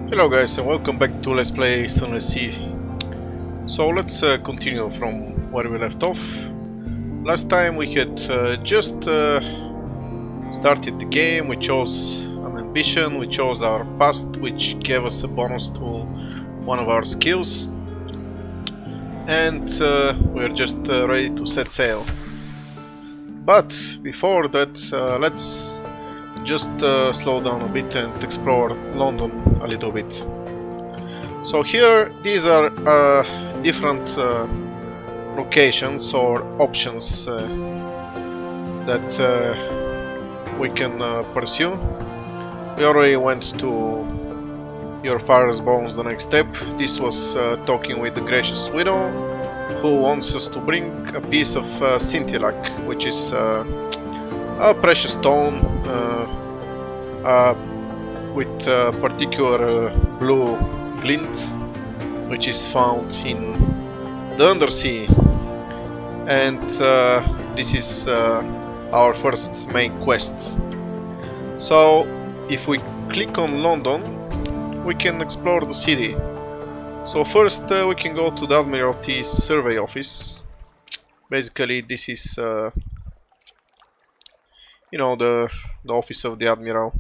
Hello guys and welcome back to Let's Play Sunless. So let's continue from where we left off. Last time we had just started the game, we chose an ambition, we chose our past, which gave us a bonus to one of our skills. And we're just ready to set sail. But before that, let's just slow down a bit and explore London a little bit. So here, these are different locations or options that we can pursue. We already went to Your Father's Bones, the next step. This was talking with the Gracious Widow, who wants us to bring a piece of Scintillac, which is a precious stone with a particular blue glint, which is found in the undersea, and this is our first main quest. So if we click on London, we can explore the city. So first we can go to the Admiralty Survey Office. Basically this is you know, the office of the Admiral.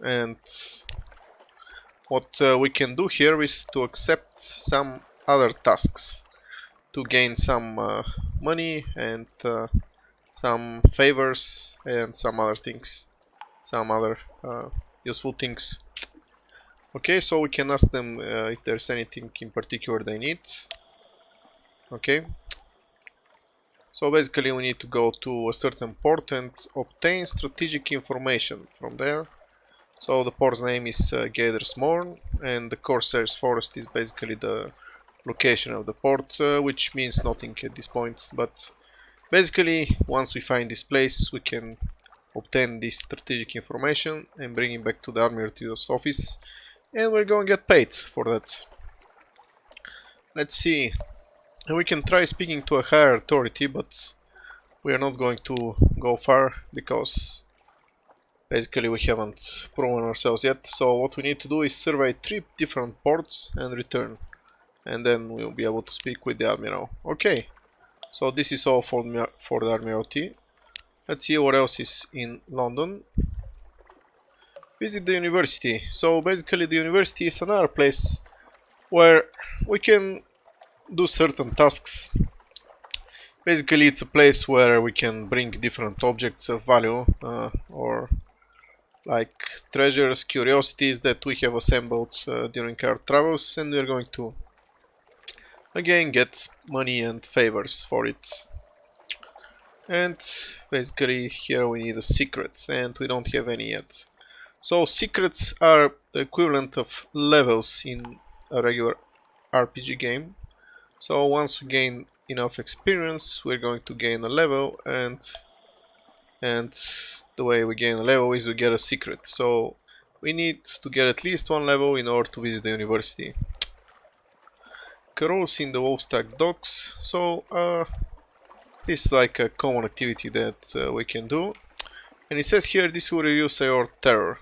And what we can do here is to accept some other tasks to gain some money and some favors and some other things, some other useful things. Okay, so we can ask them if there's anything in particular they need. Okay. So basically we need to go to a certain port and obtain strategic information from there. So the port's name is Gather's Morn, and the Corsair's Forest is basically the location of the port, which means nothing at this point. But basically once we find this place, we can obtain this strategic information and bring it back to the Admiralty's office, and we're going to get paid for that. Let's see. And we can try speaking to a higher authority, but we are not going to go far because basically we haven't proven ourselves yet. So what we need to do is survey 3 different ports and return, and then we'll be able to speak with the Admiral. Okay, so this is all for the Admiralty. Let's see what else is in London. Visit the university. So basically the university is another place where we can do certain tasks. Basically it's a place where we can bring different objects of value or like treasures, curiosities that we have assembled during our travels, and we're going to again get money and favors for it. And basically here we need a secret, and we don't have any yet. So secrets are the equivalent of levels in a regular RPG game. So once we gain enough experience, we're going to gain a level, and the way we gain a level is we get a secret. So we need to get at least 1 level in order to visit the university. Carols in the Woolstack docks. So this is like a common activity that we can do, and it says here this will reduce your terror.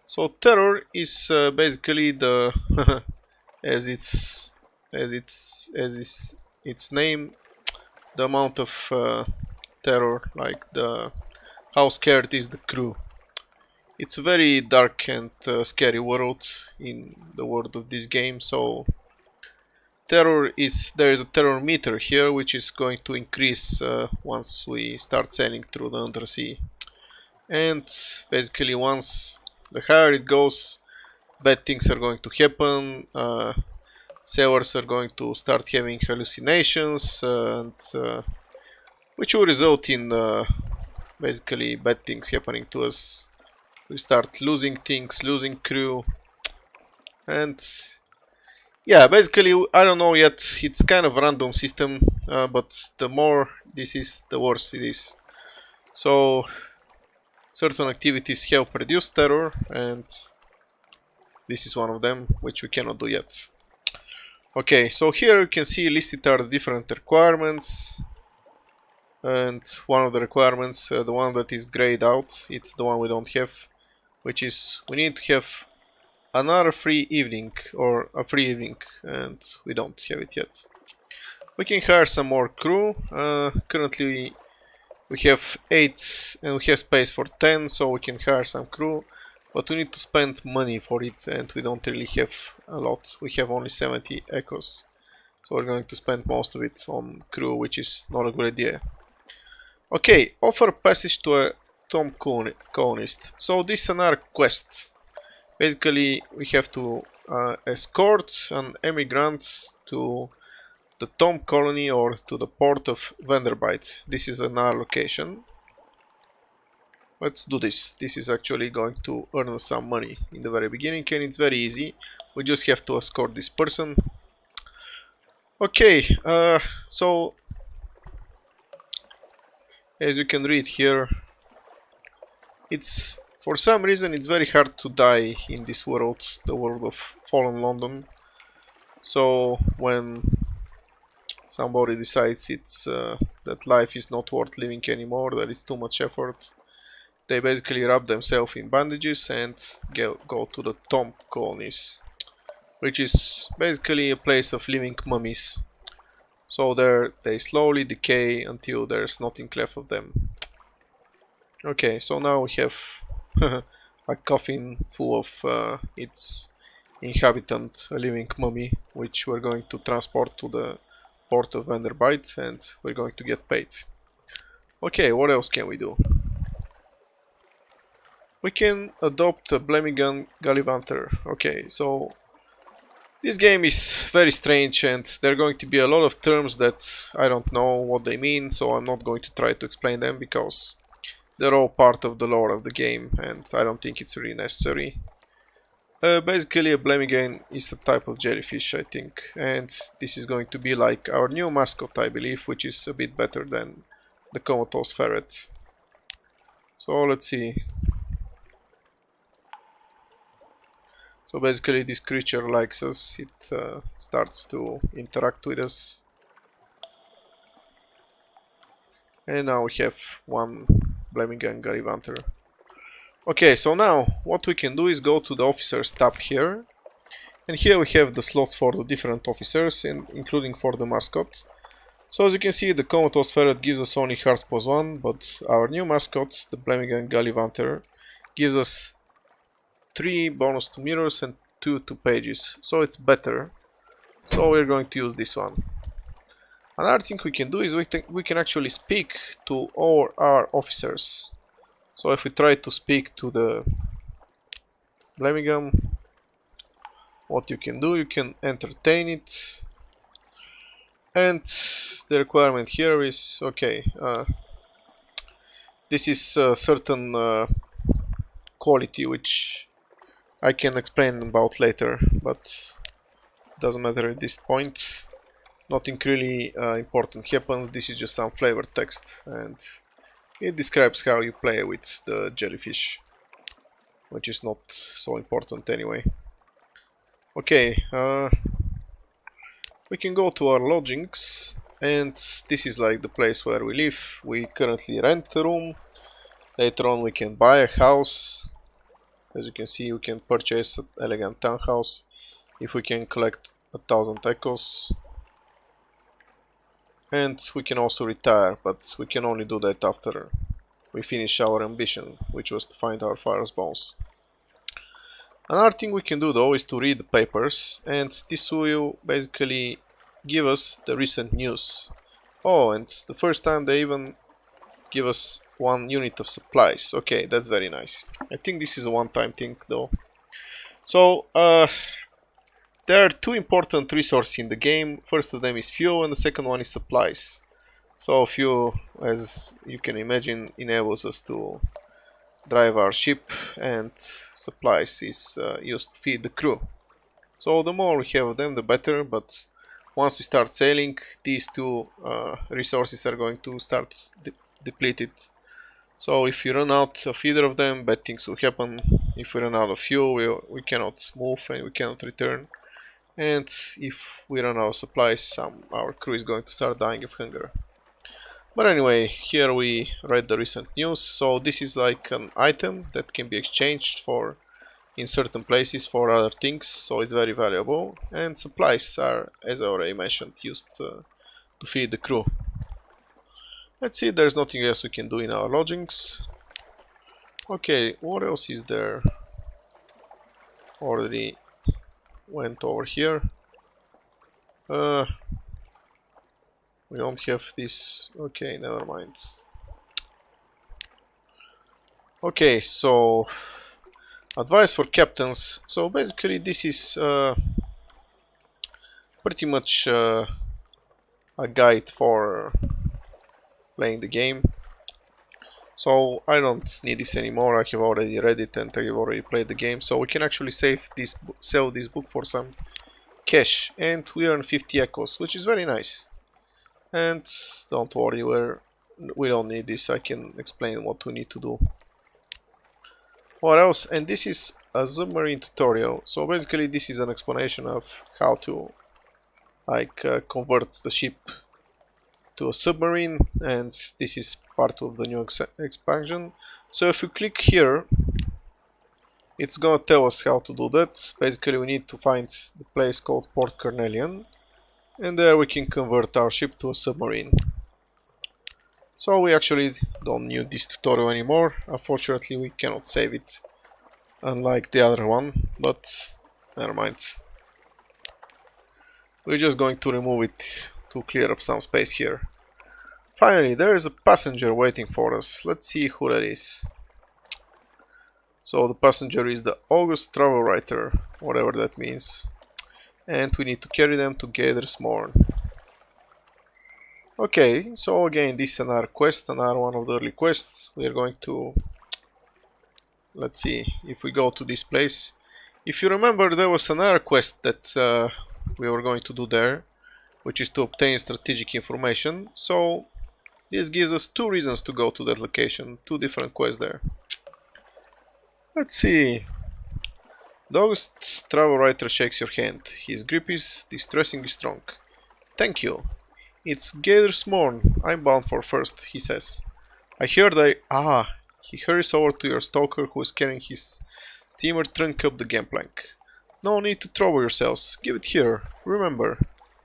So terror is basically the as its name, the amount of terror, like how scared is the crew. It's a very dark and scary world in the world of this game. So terror is, there is a terror meter here, which is going to increase once we start sailing through the undersea. And basically once the higher it goes, bad things are going to happen. Sailors are going to start having hallucinations, and which will result in basically bad things happening to us. We start losing things, losing crew, and yeah, basically I don't know yet. It's kind of a random system, but the more this is, the worse it is. So certain activities have produced terror, and this is one of them, which we cannot do yet. Okay, so here you can see listed are the different requirements, and one of the requirements, the one that is grayed out, it's the one we don't have, which is we need to have another free evening, or a free evening, and we don't have it yet. We can hire some more crew. Currently we have 8 and we have space for 10, so we can hire some crew, but we need to spend money for it and we don't really have a lot. We have only 70 echoes, so we're going to spend most of it on crew, which is not a good idea. Okay, offer passage to a tomb colonist. So this is another quest. Basically we have to escort an emigrant to the tomb colony or to the port of Vanderbite. This is another location. Let's do this. This is actually going to earn us some money in the very beginning, and it's very easy. We just have to escort this person. Okay, so as you can read here, it's for some reason it's very hard to die in this world, the world of Fallen London. So when somebody decides it's that life is not worth living anymore, that it's too much effort, they basically wrap themselves in bandages and go to the tomb colonies, which is basically a place of living mummies. So there they slowly decay until there's nothing left of them. Okay, so now we have a coffin full of its inhabitant, a living mummy, which we're going to transport to the port of Vanderbite, and we're going to get paid. Okay, what else can we do? We can adopt a Blemigan Gallivanter. Okay, so this game is very strange and there are going to be a lot of terms that I don't know what they mean, so I'm not going to try to explain them because they're all part of the lore of the game and I don't think it's really necessary. Basically a Blemigan is a type of jellyfish, I think, and this is going to be like our new mascot, I believe, which is a bit better than the comatose ferret. So let's see. So basically this creature likes us, it starts to interact with us. And now we have one Blemigan Gallivanter. Okay, so now what we can do is go to the officers tab here. And here we have the slots for the different officers, including for the mascot. So as you can see, the comatose ferret gives us only hearts +1, but our new mascot, the Blemigan Gallivanter, gives us 3 bonus to mirrors and 2 to pages, so it's better. So we're going to use this one. Another thing we can do is we can actually speak to all our officers. So if we try to speak to the Blemigan, what you can do, you can entertain it. And the requirement here is, okay, this is a certain quality which I can explain about later, but it doesn't matter at this point. Nothing really important happens. This is just some flavor text and it describes how you play with the jellyfish, which is not so important anyway. Okay, we can go to our lodgings, and this is like the place where we live. We currently rent a room. Later on we can buy a house. As you can see, we can purchase an elegant townhouse if we can collect 1000 echoes. And we can also retire, but we can only do that after we finish our ambition, which was to find our father's bones. Another thing we can do though is to read the papers, and this will basically give us the recent news. Oh, and the first time they even give us 1 unit of supplies. Okay, that's very nice. I think this is a one-time thing though. So there are 2 important resources in the game. First of them is fuel and the second one is supplies. So fuel, as you can imagine, enables us to drive our ship, and supplies is used to feed the crew. So the more we have of them, the better, but once we start sailing, these 2 resources are going to start depleted. So if we run out of either of them, bad things will happen. If we run out of fuel, we cannot move and we cannot return. And if we run out of supplies, our crew is going to start dying of hunger. But anyway, here we read the recent news. So this is like an item that can be exchanged for in certain places for other things, so it's very valuable. And supplies are, as I already mentioned, used to feed the crew. Let's see, there's nothing else we can do in our lodgings. Okay, what else is there? Already went over here. We don't have this. Okay, never mind. Okay, so advice for captains. So basically this is pretty much a guide for playing the game. So I don't need this anymore. I have already read it and I have already played the game. So we can actually sell this book for some cash, and we earn 50 echoes, which is very nice. And don't worry, we don't need this. I can explain what we need to do. What else? And this is a submarine tutorial. So basically this is an explanation of how to convert the ship to a submarine, and this is part of the new expansion. So if you click here, it's gonna tell us how to do that. Basically we need to find the place called Port Carnelian, and there we can convert our ship to a submarine. So we actually don't need this tutorial anymore. Unfortunately we cannot save it, unlike the other one, but never mind. We're just going to remove it to clear up some space here. Finally, there is a passenger waiting for us. Let's see who that is. So the passenger is the August travel writer, whatever that means. And we need to carry them to Gather's Morn. Okay, so again this is another quest, another one of the early quests. We are going to... Let's see, if we go to this place. If you remember, there was another quest that we were going to do there, which is to obtain strategic information. So this gives us 2 reasons to go to that location, 2 different quests there. Let's see. The August travel writer shakes your hand. His grip is distressingly strong. Thank you. It's Gather's Morn. I'm bound for first, he says. I heard he hurries over to your stalker who is carrying his steamer trunk up the gangplank. No need to trouble yourselves. Give it here. Remember,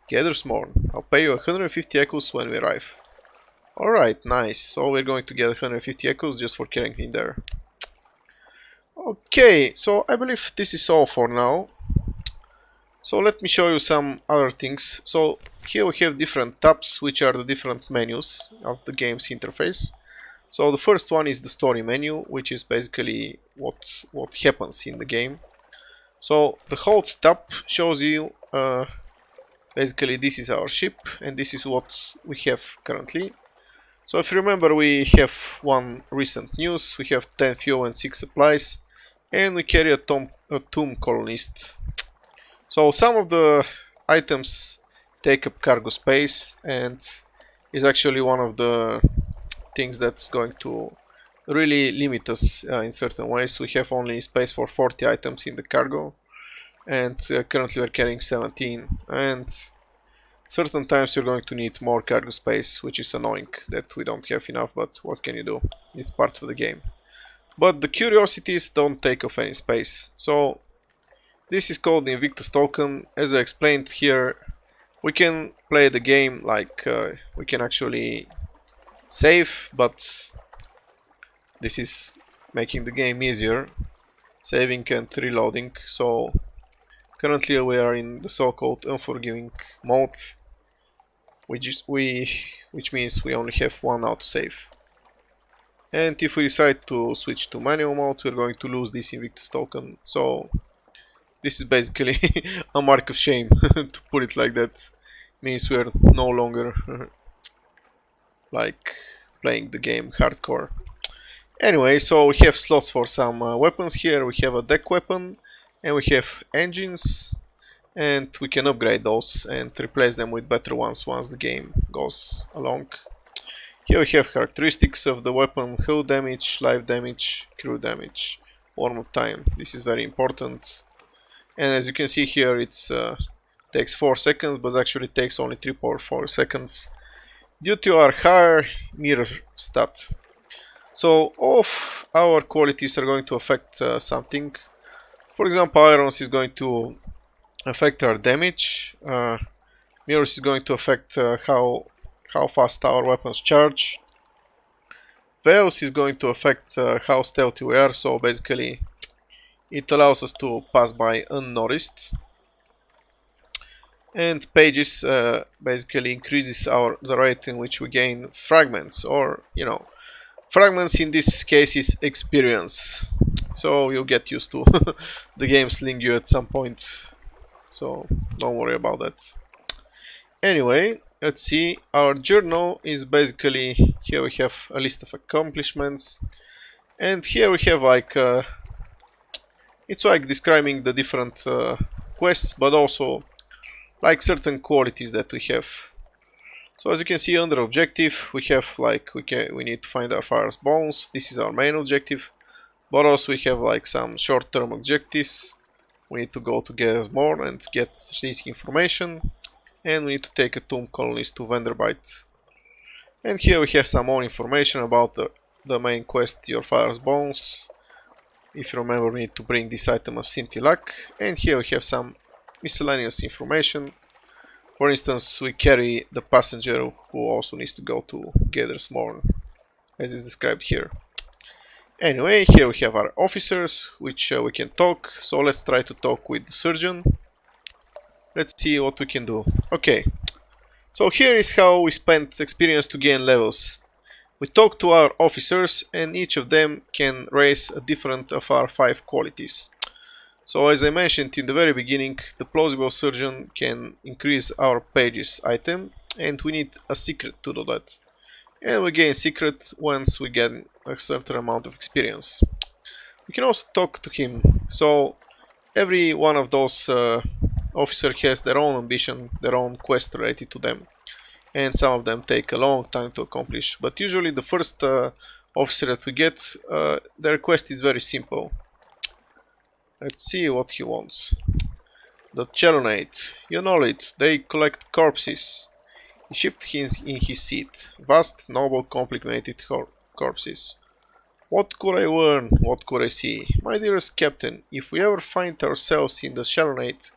Gather's Morn. I'll pay you 150 echoes when we arrive. Alright, nice. So we're going to get 150 echoes just for carrying me there. Okay, so I believe this is all for now. So let me show you some other things. So here we have different tabs, which are the different menus of the game's interface. So the first one is the story menu, which is basically what happens in the game. So the Hold tab shows you basically this is our ship and this is what we have currently. So if you remember, we have 1 recent news, we have 10 fuel and 6 supplies, and we carry a tomb colonist. So some of the items take up cargo space, and is actually one of the things that's going to really limit us in certain ways. We have only space for 40 items in the cargo, and currently we're carrying 17, and certain times you're going to need more cargo space, which is annoying that we don't have enough, but what can you do? It's part of the game. But the curiosities don't take up any space. So this is called the Invictus token. As I explained here, we can play the game like we can actually save, but this is making the game easier, saving and reloading. So currently we are in the so-called unforgiving mode, which means we only have 1 autosave. And if we decide to switch to manual mode, we're going to lose this Invictus token. So this is basically a mark of shame, to put it like that. Means we're no longer like playing the game hardcore. Anyway, so we have slots for some weapons here. We have a deck weapon and we have engines, and we can upgrade those and replace them with better ones once the game goes along. Here we have characteristics of the weapon: hull damage, life damage, crew damage, warm-up time. This is very important. And as you can see here, it's takes 4 seconds, but actually takes only 3.4 seconds due to our higher mirror stat. So all of our qualities are going to affect something. For example, irons is going to affect our damage. Mirrors is going to affect how fast our weapons charge. Veils is going to affect how stealthy we are, so basically it allows us to pass by unnoticed. And pages basically increases the rate in which we gain fragments, or fragments in this case is experience. So you'll get used to the game sling you at some point, so don't worry about that. Anyway, let's see, our journal is basically, here we have a list of accomplishments, and here we have like it's like describing the different quests, but also like certain qualities that we have. So as you can see, under objective we have like we need to find our fire's bones. This is our main objective, but also we have like some short-term objectives. We need to go to gather more and get strategic information, and we need to take a tomb colonist to Vanderbite. And here we have some more information about the main quest, your fire's bones. If you remember, we need to bring this item of Scintillac, and here we have some miscellaneous information. For instance, we carry the passenger who also needs to go to gather more, as is described here. Anyway, here we have our officers, which we can talk. So let's try to talk with the surgeon. Let's see what we can do. Okay, so here is how we spend experience to gain levels. We talk to our officers, and each of them can raise a different of our 5 qualities. So as I mentioned in the very beginning, the plausible surgeon can increase our pages item, and we need a secret to do that. And we gain secret once we get a certain amount of experience. We can also talk to him. So every one of those officers has their own ambition, their own quest related to them. And some of them take a long time to accomplish. But usually the first officer that we get, their quest is very simple. Let's see what he wants. The Chelonate. You know it. They collect corpses. He shipped him in his seat. Vast, noble, complicated corpses. What could I learn? What could I see? My dearest captain, if we ever find ourselves in the Chelonate,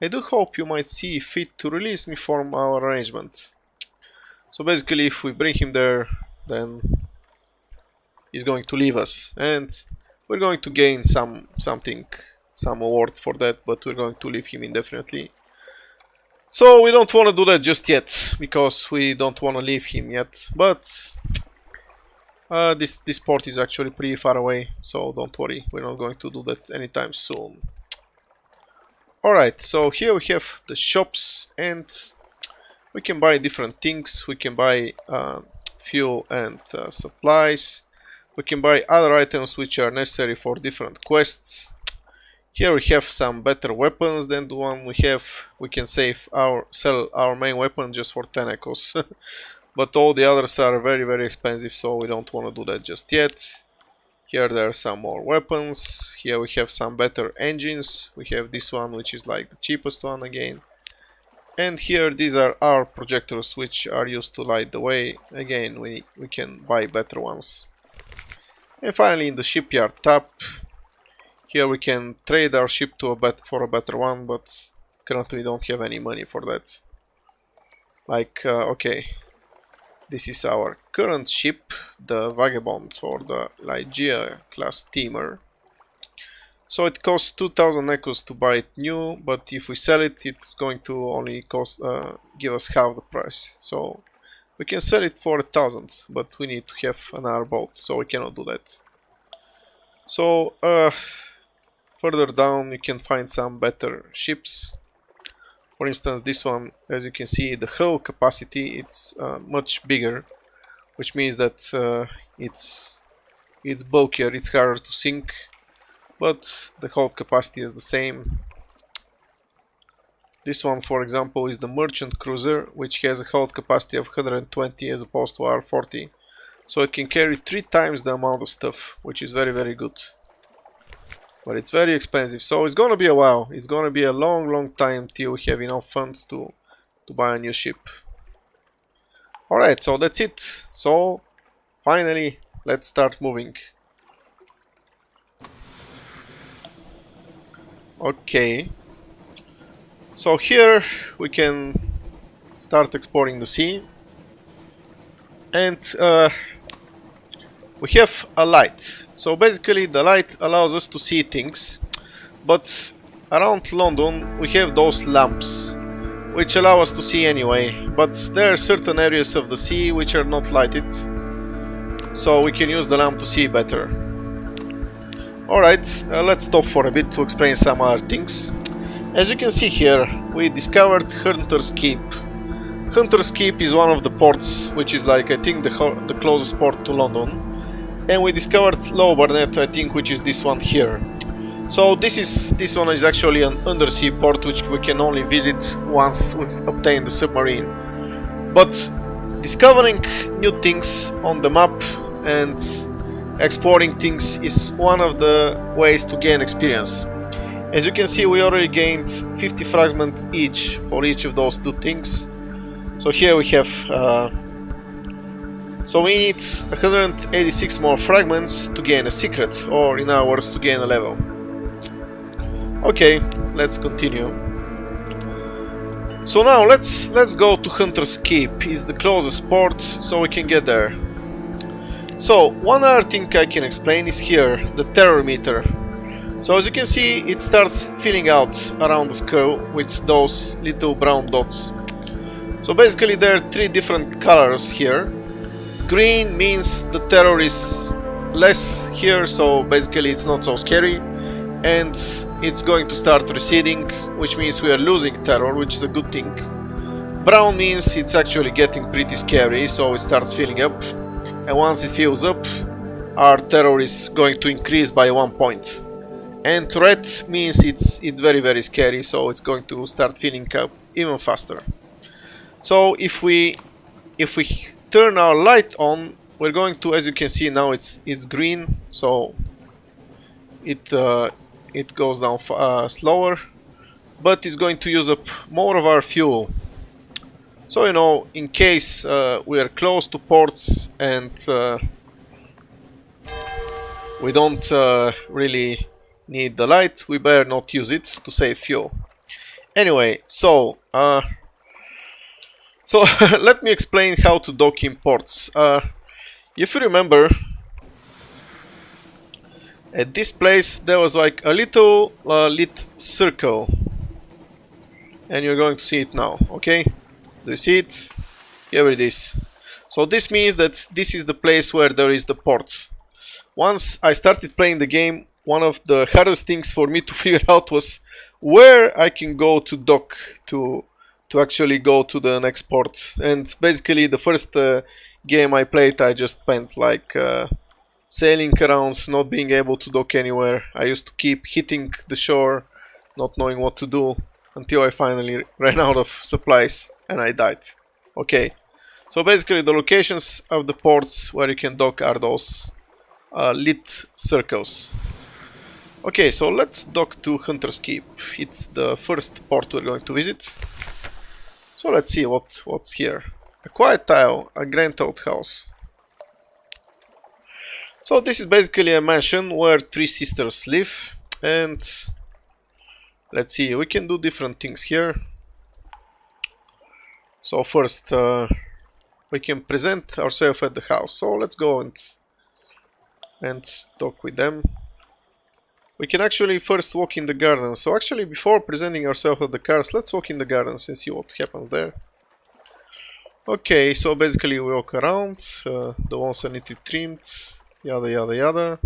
I do hope you might see fit to release me from our arrangement. So basically, if we bring him there, then he's going to leave us, and we're going to gain some award for that, but we're going to leave him indefinitely. So we don't want to do that just yet, because we don't want to leave him yet, but this port is actually pretty far away, so don't worry, we're not going to do that anytime soon. Alright, so here we have the shops, and we can buy different things. We can buy fuel and supplies. We can buy other items which are necessary for different quests. Here we have some better weapons than the one we have. We can sell our main weapon just for 10 echoes. But all the others are very, very expensive, so we don't want to do that just yet. Here there are some more weapons. Here we have some better engines. We have this one, which is like the cheapest one again. And here these are our projectors, which are used to light the way. Again, we can buy better ones. And finally, in the shipyard tab, here we can trade our ship for a better one, but currently we don't have any money for that. Like, okay, this is our current ship, the Vagabond, or the Lygia class steamer. So it costs 2000 echoes to buy it new, but if we sell it, it's going to only give us half the price. So we can sell it for 1000, but we need to have another boat, so we cannot do that. So further down you can find some better ships. For instance, this one, as you can see, the hull capacity it's much bigger, which means that it's bulkier, it's harder to sink. But the hold capacity is the same. This one, for example, is the merchant cruiser, which has a hold capacity of 120 as opposed to our 40. So it can carry 3 times the amount of stuff, which is very, very good. But it's very expensive, so it's gonna be a while. It's gonna be a long, long time till we have enough funds to buy a new ship. Alright, so that's it. So finally, let's start moving. Okay. So here we can start exploring the sea. And we have a light. So basically the light allows us to see things. But around London we have those lamps, which allow us to see anyway. But there are certain areas of the sea which are not lighted. So we can use the lamp to see better. Alright, let's stop for a bit to explain some other things. As you can see here, we discovered Hunter's Keep. Hunter's Keep is one of the ports, which is like, I think, the closest port to London. And we discovered Low Barnet, I think, which is this one here. So this one is actually an undersea port, which we can only visit once we've obtained the submarine. But discovering new things on the map and exploring things is one of the ways to gain experience. As you can see, we already gained 50 fragments each for each of those two things. So here we have so we need 186 more fragments to gain a secret, or in other words, to gain a level. Okay, let's continue. So now let's go to Hunter's Keep. It's the closest port, so we can get there. So one other thing I can explain is here, the terror meter. So as you can see, it starts filling out around the skull with those little brown dots. So basically there are three different colors here. Green means the terror is less here, so basically it's not so scary. And it's going to start receding, which means we are losing terror, which is a good thing. Brown means it's actually getting pretty scary, so it starts filling up. And once it fills up, our terror is going to increase by 1 point. And red means it's very scary, so it's going to start filling up even faster. So if we turn our light on, we're going to, as you can see now, it's green, so it goes down slower, but it's going to use up more of our fuel. So you know, in case we are close to ports and we don't really need the light, we better not use it to save fuel. Anyway, so let me explain how to dock in ports. If you remember, at this place there was like a little lit circle, and you're going to see it now. Okay, do you see it? Here it is. So this means that this is the place where there is the port. Once I started playing the game, one of the hardest things for me to figure out was where I can go to dock to actually go to the next port. And basically the first game I played, I just spent like sailing around, not being able to dock anywhere. I used to keep hitting the shore, not knowing what to do, until I finally ran out of supplies and I died. Okay, so basically the locations of the ports where you can dock are those lit circles. Okay, so let's dock to Hunter's Keep. It's the first port we're going to visit. So let's see what's here. A quiet tile, a grand old house. So this is basically a mansion where three sisters live, and let's see, we can do different things here. So first we can present ourselves at the house. So let's go and talk with them. We can actually first walk in the garden. So actually before presenting ourselves at the cars, let's walk in the gardens and see what happens there. Okay, so basically we walk around, the walls are neatly trimmed, yada yada yada.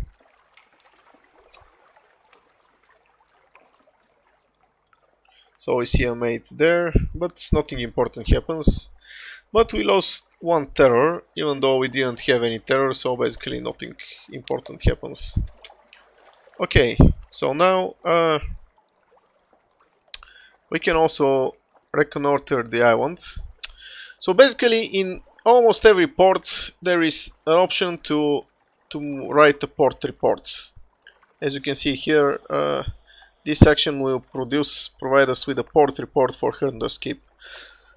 So we see a maid there, but nothing important happens. But we lost one terror, even though we didn't have any terror, so basically nothing important happens. Okay, so now we can also reconnoiter the island. So basically in almost every port there is an option to write a port report. As you can see here, this section will provide us with a port report for Hunter's Keep.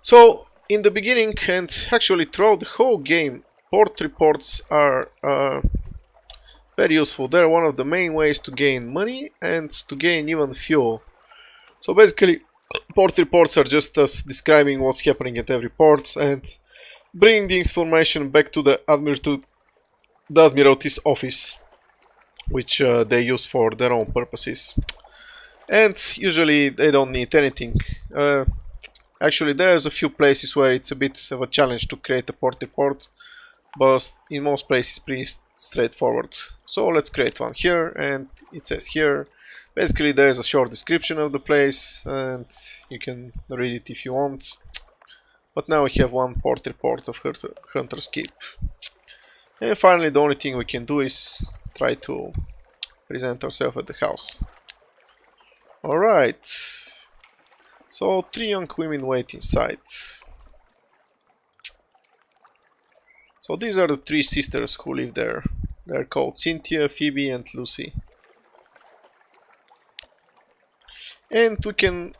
So in the beginning, and actually throughout the whole game, port reports are very useful. They're one of the main ways to gain money and to gain even fuel. So basically, port reports are just us describing what's happening at every port and bringing the information back to the Admiralty's office, which they use for their own purposes. And usually they don't need anything. Actually, there's a few places where it's a bit of a challenge to create a port report, but in most places pretty straightforward. So let's create one here, and it says here, basically there's a short description of the place, and you can read it if you want. But now we have one port report of Hunter's Keep. And finally, the only thing we can do is try to present ourselves at the house. Alright. So 3 young women wait inside. So these are the 3 sisters who live there. They're called Cynthia, Phoebe and Lucy. And we can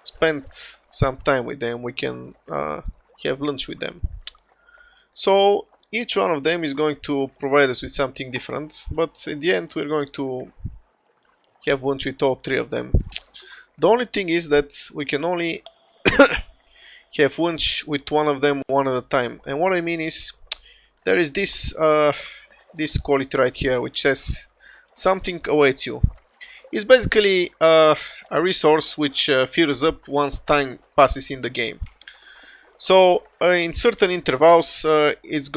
spend some time with them. We can have lunch with them. So each one of them is going to provide us with something different, but in the end we're going to have lunch with all 3 of them. The only thing is that we can only have lunch with one of them one at a time. And what I mean is, there is this this quality right here which says something awaits you. It's basically a resource which fills up once time passes in the game. So in certain intervals it's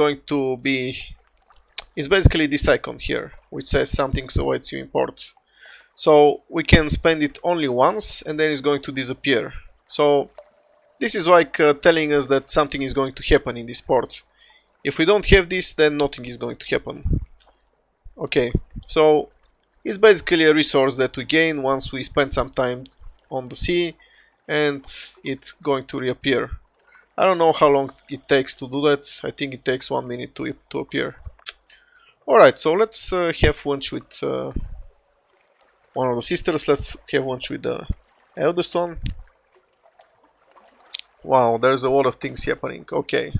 basically this icon here which says something awaits you in port. So we can spend it only once and then it's going to disappear. So this is like telling us that something is going to happen in this port. If we don't have this, then nothing is going to happen. Okay, so it's basically a resource that we gain once we spend some time on the sea, and it's going to reappear. I don't know how long it takes to do that. I think it takes 1 minute to appear. Alright, so let's have lunch with one of the sisters. Let's have lunch with the eldest one. Wow, there's a lot of things happening. Okay.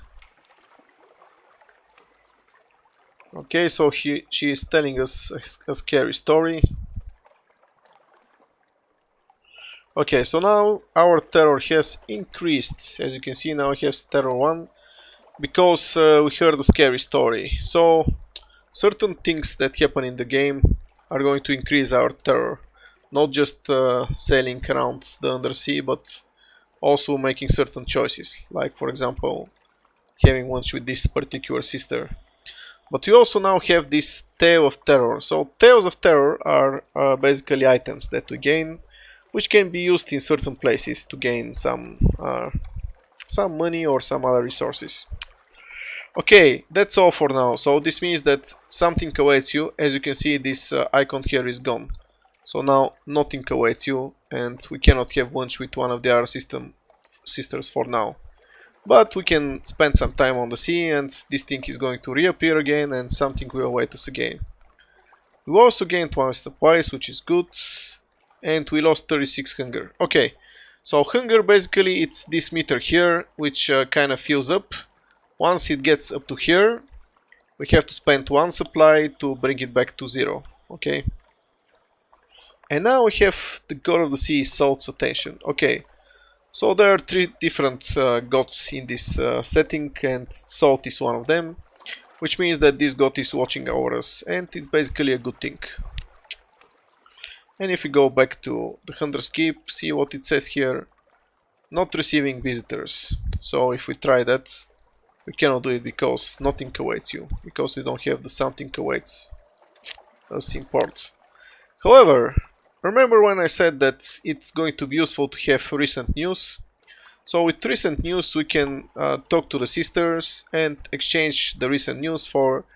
Okay, so she is telling us a scary story. Okay, so now our terror has increased. As you can see, now we have terror 1 because we heard a scary story. So certain things that happen in the game are going to increase our terror. Not just sailing around the undersea, but also making certain choices. Like, for example, having lunch with this particular sister. But we also now have this Tale of Terror. So Tales of Terror are basically items that we gain, which can be used in certain places to gain some money or some other resources. Okay, that's all for now. So this means that something awaits you. As you can see, this icon here is gone. So now nothing awaits you, and we cannot have lunch with one of the other sisters for now. But we can spend some time on the sea, and this thing is going to reappear again, and something will await us again. We also gained 1 supplies, which is good, and we lost 36 hunger. Okay, so hunger basically it's this meter here, which kind of fills up. Once it gets up to here, we have to spend 1 supply to bring it back to 0. Okay, and now we have the God of the Sea Salt's attention. Okay. So there are 3 different gods in this setting, and Salt is one of them, which means that this god is watching over us, and it's basically a good thing. And if we go back to the Hunter's Keep, see what it says here, not receiving visitors. So if we try that, we cannot do it because nothing awaits you, because we don't have the something awaits us in port. However, remember when I said that it's going to be useful to have recent news? So with recent news we can talk to the sisters and exchange the recent news for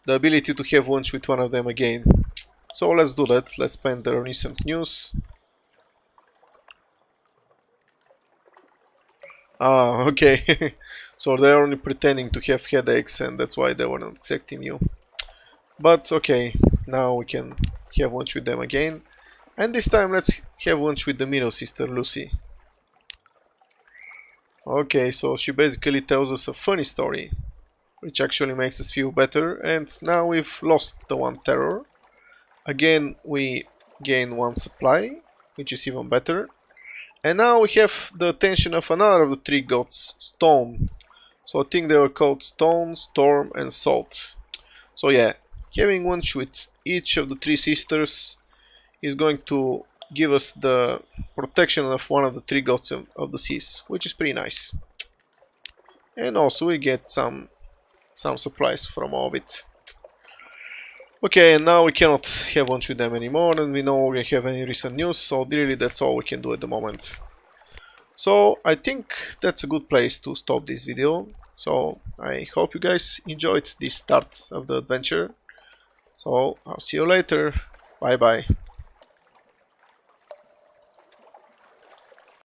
the ability to have lunch with one of them again. So let's do that. Let's spend the recent news. Ah, okay. So they're only pretending to have headaches, and that's why they were not accepting you. But okay, now we can have lunch with them again. And this time let's have lunch with the middle sister, Lucy. Okay, so she basically tells us a funny story, which actually makes us feel better. And now we've lost the 1 terror. Again, we gain 1 supply, which is even better. And now we have the attention of another of the three gods, Stone. So I think they were called Stone, Storm and Salt. So yeah, having one with each of the three sisters is going to give us the protection of one of the three gods of the seas, which is pretty nice. And also we get some supplies from all of it. Okay, and now we cannot have lunch with them anymore, and we no longer have any recent news, so really that's all we can do at the moment. So I think that's a good place to stop this video. So I hope you guys enjoyed this start of the adventure. So I'll see you later. Bye bye.